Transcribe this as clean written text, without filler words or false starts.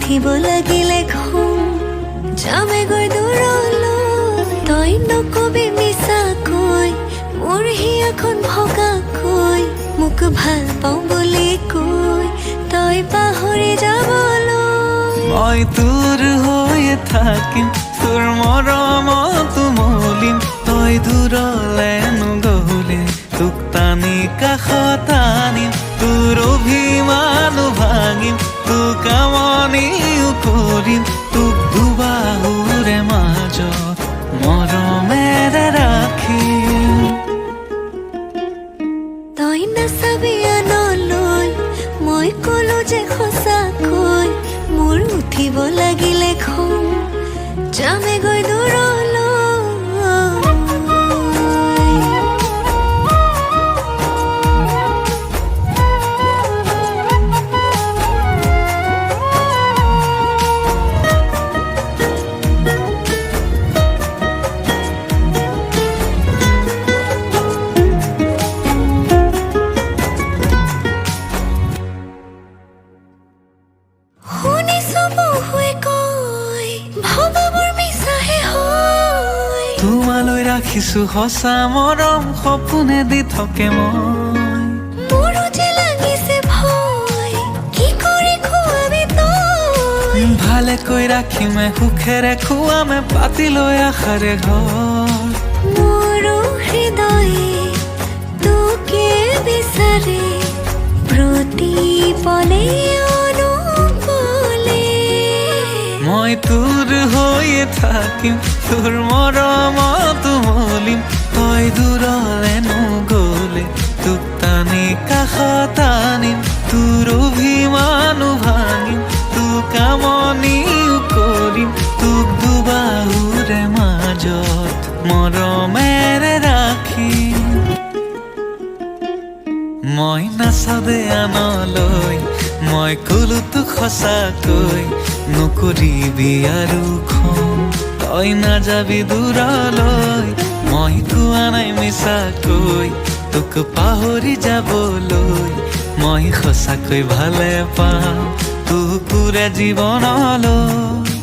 উঠিব লাগিলে ঘুম যামে গৈ দূৰলৈ তই নকবি মিছাকৈ মোৰ হিয়াখন ভগাকৈ মোক ভাল পাওঁ বুলি কৈ তই পাহৰি যাবলৈ মই তোৰ হৈয়ে থাকিম তোৰ মৰমত মলিম তই দূৰলে নগ'লে তোক টানি কাষত আনিম তোৰ অভিমান ভাঙিম তোক আমনিও কৰিম তোক দুবাহুৰে মাজত মৰমেৰে ৰাখিম তই নাচাবি আনলৈ মই ক'লো যে সঁচাকৈ মোৰ উঠিব লাগিলে ঘুম যামে গৈ দূৰলৈ তোমালৈ ৰাখিছো সঁচা মৰম সপোনে দি থাকে মই মোৰো যে লাগিছে ভয় কি কৰি খুৱাবি তই ভালেকৈ ৰাখিমে সুখেৰে খুৱামে পাতি লৈ আশাৰে ঘৰ মোৰো হৃদয়ে তোকে বিচাৰে প্ৰতি পলে অনুপলে মই তোৰ হৈয়ে থাকিম তোৰ মৰমত মলিম তই দূৰলে নগ'লে তোক টানি কাষত আনিম তোৰ অভিমান ভাঙিম তোক আমনিও কৰিম তোক দুবাহুৰে মাজত মৰমেৰে ৰাখিম মই নাচাবে আনলৈ মই ক'লো তোক সঁচাকৈ নকৰিবি আৰু খং তই নাযাবি দূৰলৈ মই কোৱা নাই মিছাকৈ তোক পাহৰি যাবলৈ মই সঁচাকৈ ভালে পাওঁ তোক পুৰে জীৱনলৈ